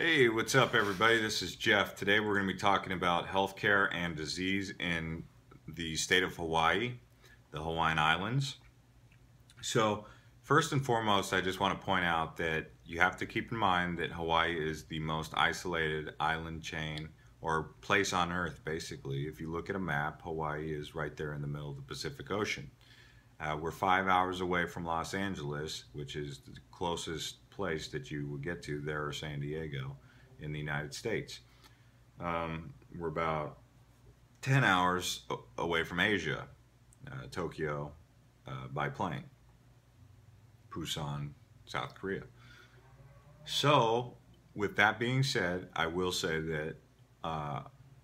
Hey, what's up, everybody? This is Jeff. Today we're going to be talking about healthcare and disease in the state of Hawaii, the Hawaiian Islands. So, first and foremost, I just want to point out that you have to keep in mind that Hawaii is the most isolated island chain or place on Earth, basically. If you look at a map, Hawaii is right there in the middle of the Pacific Ocean. We're 5 hours away from Los Angeles, which is the closest place that you would get to there, or San Diego in the United States. We're about 10 hours away from Asia, Tokyo by plane, Busan, South Korea. So, with that being said, I will say that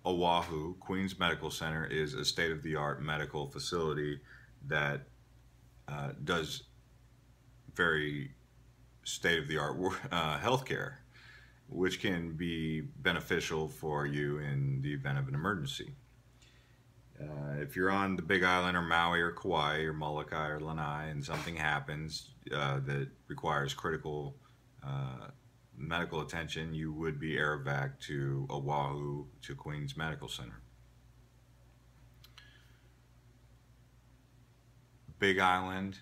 Oahu, Queens Medical Center, is a state-of-the-art medical facility that does very state-of-the-art healthcare, which can be beneficial for you in the event of an emergency. If you're on the Big Island or Maui or Kauai or Molokai or Lanai and something happens that requires critical medical attention, you would be air evac to Oahu, to Queens Medical Center. Big Island,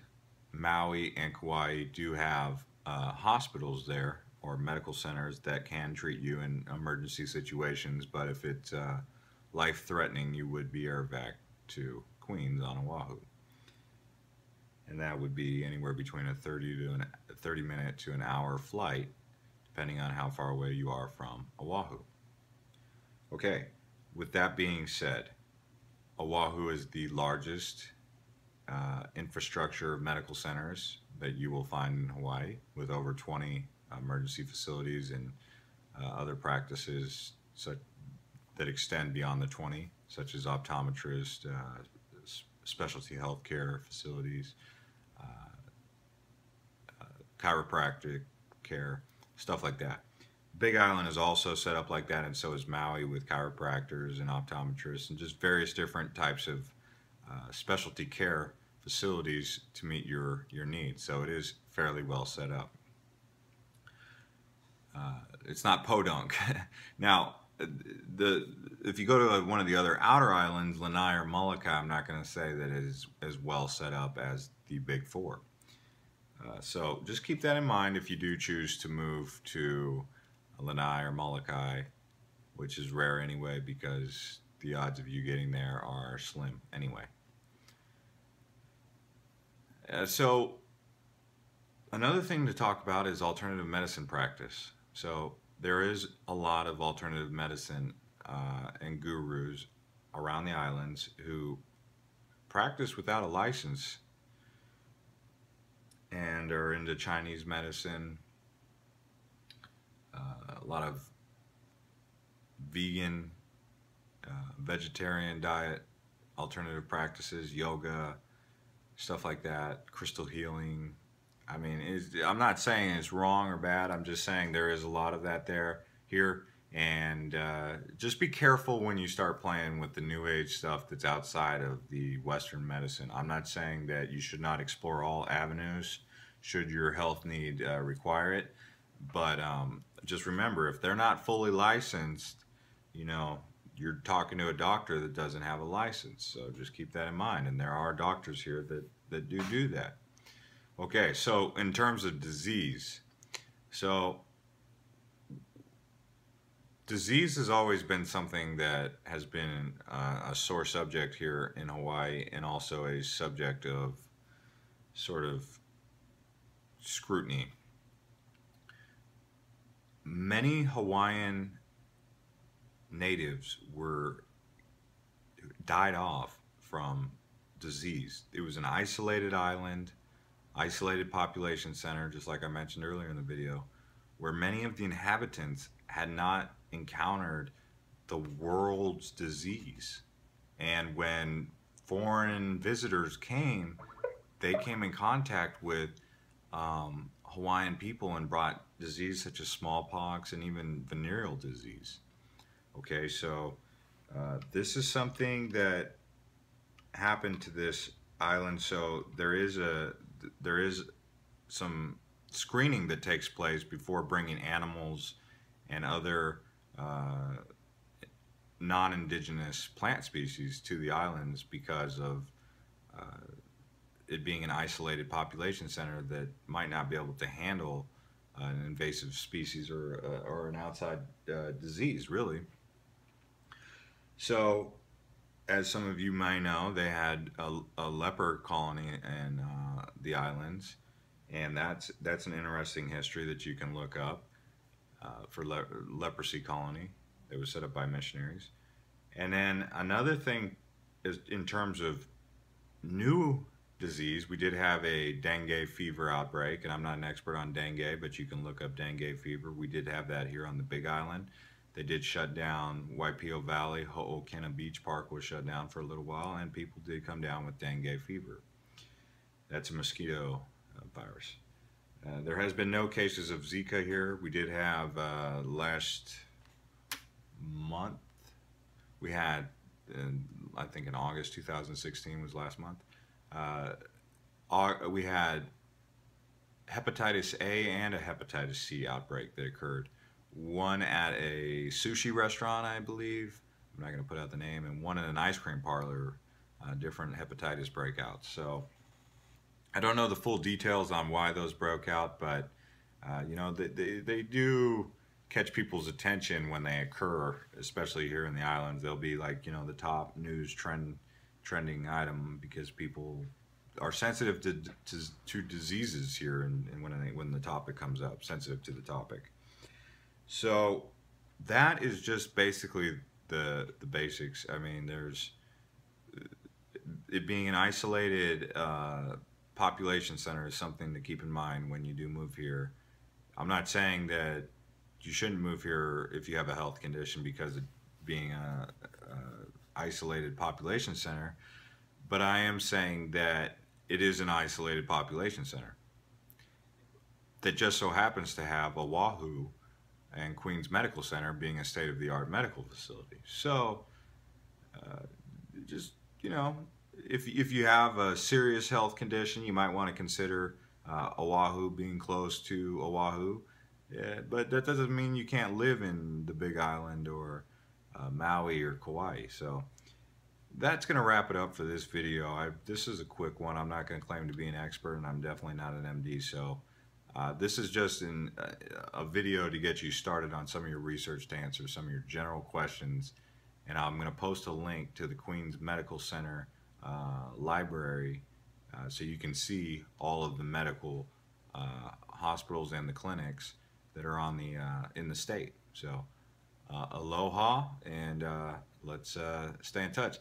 Maui, and Kauai do have hospitals there or medical centers that can treat you in emergency situations, but if it's life-threatening, you would be air evac to Queens on Oahu. And that would be anywhere between a 30-minute to an hour flight, depending on how far away you are from Oahu. Okay, with that being said, Oahu is the largest infrastructure of medical centers that you will find in Hawaii, with over 20 emergency facilities and other practices that extend beyond the 20, such as optometrists, specialty healthcare facilities, chiropractic care, stuff like that. Big Island is also set up like that, and so is Maui, with chiropractors and optometrists and just various different types of specialty care facilities to meet your needs. So it is fairly well set up. It's not podunk. Now, if you go to one of the other outer islands, Lanai or Molokai, I'm not going to say that it is as well set up as the Big Four. So just keep that in mind if you do choose to move to Lanai or Molokai, which is rare anyway, because the odds of you getting there are slim anyway. So another thing to talk about is alternative medicine practice. So there is a lot of alternative medicine and gurus around the islands who practice without a license and are into Chinese medicine, a lot of vegan, vegetarian diet, alternative practices, yoga, stuff like that, crystal healing. I mean, I'm not saying it's wrong or bad. I'm just saying there is a lot of that here, and just be careful when you start playing with the new age stuff that's outside of the Western medicine. I'm not saying that you should not explore all avenues should your health need require it, but just remember, if they're not fully licensed, you're talking to a doctor that doesn't have a license. So just keep that in mind, and there are doctors here that do that. Okay, so in terms of disease, so disease has always been something that has been a sore subject here in Hawaii, and also a subject of sort of scrutiny. Many Hawaiian natives died off from disease. It was an isolated island, isolated population center, just like I mentioned earlier in the video, where many of the inhabitants had not encountered the world's disease. And when foreign visitors came, they came in contact with Hawaiian people and brought disease such as smallpox and even venereal disease. Okay, so this is something that happened to this island. So there is some screening that takes place before bringing animals and other non-indigenous plant species to the islands because of it being an isolated population center that might not be able to handle an invasive species or an outside disease, really. So, as some of you may know, they had a leper colony in the islands, and that's an interesting history that you can look up for leprosy colony that was set up by missionaries. And then another thing is in terms of new disease, we did have a dengue fever outbreak, and I'm not an expert on dengue, but you can look up dengue fever. We did have that here on the Big Island. They did shut down Waipio Valley. Ho'okena Beach Park was shut down for a little while, and people did come down with dengue fever. That's a mosquito virus. There has been no cases of Zika here. We did have last month, we had, I think in August 2016 was last month, we had hepatitis A and a hepatitis C outbreak that occurred. One at a sushi restaurant, I believe. I'm not going to put out the name, and one in an ice cream parlor. Different hepatitis breakouts. So I don't know the full details on why those broke out, but you know, they do catch people's attention when they occur, especially here in the islands. They'll be like, you know, the top news trending item because people are sensitive to diseases here, and when the topic comes up, sensitive to the topic. So that is just basically the basics. I mean, there's it being an isolated population center is something to keep in mind when you do move here. I'm not saying that you shouldn't move here if you have a health condition because of being a isolated population center, but I am saying that it is an isolated population center that just so happens to have Oahu and Queens Medical Center being a state-of-the-art medical facility. So just, you know, if you have a serious health condition, you might want to consider Oahu, being close to Oahu. Yeah, but that doesn't mean you can't live in the Big Island or Maui or Kauai. So that's going to wrap it up for this video. This is a quick one. I'm not going to claim to be an expert, and I'm definitely not an MD. So this is just a video to get you started on some of your research, to answer some of your general questions. And I'm going to post a link to the Queens Medical Center library so you can see all of the medical hospitals and the clinics that are on the in the state. So aloha, and let's stay in touch.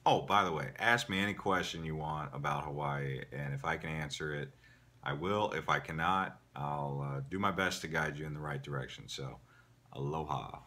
Oh, by the way, ask me any question you want about Hawaii, and if I can answer it, I will. If I cannot, I'll do my best to guide you in the right direction. So aloha.